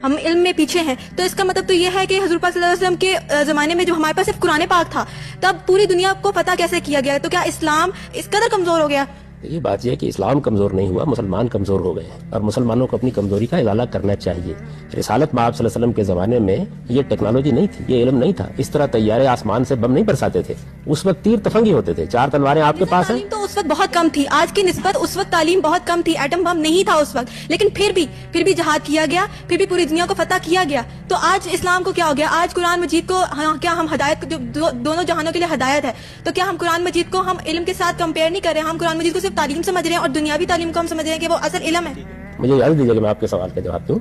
ہم علم میں پیچھے ہیں، تو اس کا مطلب تو یہ ہے کہ حضور پاک صلی اللہ علیہ وسلم کے زمانے میں جو ہمارے پاس صرف قرآن پاک تھا، تب پوری دنیا کو فتح کیسے کیا گیا؟ تو کیا اسلام اس قدر کمزور ہو گیا؟ یہ بات یہ ہے کہ اسلام کمزور نہیں ہوا، مسلمان کمزور ہو گئے ہیں، اور مسلمانوں کو اپنی کمزوری کا ازالہ کرنا چاہیے۔ رسالت مآب صلی اللہ علیہ وسلم کے زمانے میں یہ ٹیکنالوجی نہیں تھی، یہ علم نہیں تھا، اس طرح طیارے آسمان سے بم نہیں برساتے تھے، اس وقت تیر تفنگی ہوتے تھے، 4 تلواریں آپ کے پاس ہیں۔ تعلیم تو اس وقت بہت کم تھی، آج کی نسبت اس وقت تعلیم بہت کم تھی، ایٹم بم نہیں تھا اس وقت، لیکن پھر بھی جہاد کیا گیا، پھر بھی پوری دنیا کو فتح کیا گیا۔ تو آج اسلام کو کیا ہو گیا؟ آج قرآن مجید کو کیا ہم ہدایت، جو دونوں جہانوں کے لیے ہدایت ہے، تو کیا ہم قرآن مجید کو ہم علم کے ساتھ کمپیئر نہیں کر رہے ہیں؟ ہم قرآن مجید کو صرف تعلیم سمجھ رہے ہیں اور دنیاوی تعلیم کو ہم سمجھ رہے ہیں کہ وہ اصل علم ہے۔ مجھے اجازت دیجیے کہ میں آپ کے سوال کا جواب دوں۔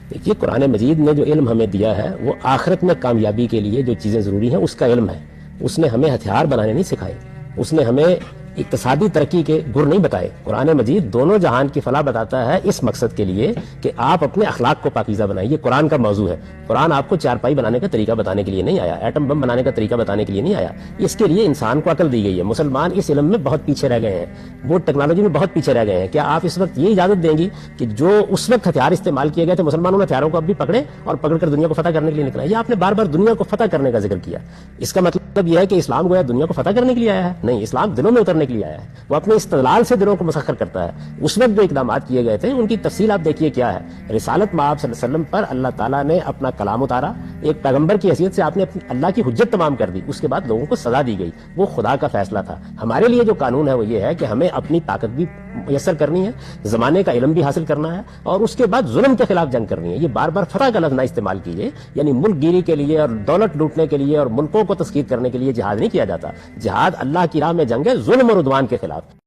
دیکھیے، قرآن مجید نے جو علم ہمیں دیا ہے وہ آخرت میں کامیابی کے لیے جو چیزیں ضروری ہیں اس کا علم ہے۔ اس نے ہمیں ہتھیار بنانے نہیں سکھائے، اس نے ہمیں اقتصادی ترقی کے گر نہیں بتائے۔ قرآن مجید دونوں جہان کی فلاح بتاتا ہے اس مقصد کے لیے کہ آپ اپنے اخلاق کو پاکیزہ بنائیں۔ یہ قرآن کا موضوع ہے۔ قرآن آپ کو چارپائی بنانے کا طریقہ بتانے کے لیے نہیں آیا، ایٹم بم بنانے کا طریقہ بتانے کے لیے نہیں آیا، اس کے لیے انسان کو عقل دی گئی ہے۔ مسلمان اس علم میں بہت پیچھے رہ گئے ہیں، وہ ٹیکنالوجی میں بہت پیچھے رہ گئے ہیں۔ کیا آپ اس وقت یہ اجازت دیں گی کہ جو اس وقت ہتھیار استعمال کیے گئے تھے، مسلمانوں نے ہتھیاروں کو اب بھی پکڑے اور پکڑ کر دنیا کو فتح کرنے کے لیے نکلا؟ یہ آپ نے بار بار دنیا کو فتح کرنے کا ذکر کیا، اس کا مطلب یہ ہے کہ اسلام گویا دنیا کو فتح کرنے کے لیے آیا ہے؟ نہیں، اسلام دلوں میں اترنے کے لیے آیا ہے۔ وہ اپنے استدلال سے دلوں کو مسخر کرتا ہے۔ اس وقت جو اقدامات کیے گئے تھے ان کی تفصیل آپ دیکھیے کیا ہے۔ رسالت مآب صلی اللہ علیہ وسلم پر اللہ تعالیٰ نے اپنا کلام اتارا، ایک پیغمبر کی حیثیت سے آپ نے اللہ کی حجت تمام کر دی، اس کے بعد لوگوں کو سزا دی گئی، وہ خدا کا فیصلہ تھا۔ ہمارے لیے جو قانون ہے وہ یہ ہے کہ ہمیں اپنی طاقت بھی میسر کرنی ہے، زمانے کا علم بھی حاصل کرنا ہے، اور اس کے بعد ظلم کے خلاف جنگ کرنی ہے۔ یہ بار بار فتح کا لفظ نہ استعمال کیجیے، یعنی ملک گیری کے لیے اور دولت لوٹنے کے لیے اور ملکوں کو تسخیر کرنے کے لیے جہاد نہیں کیا جاتا۔ جہاد اللہ کی راہ میں جنگ ہے، ظلم اور عدوان کے خلاف۔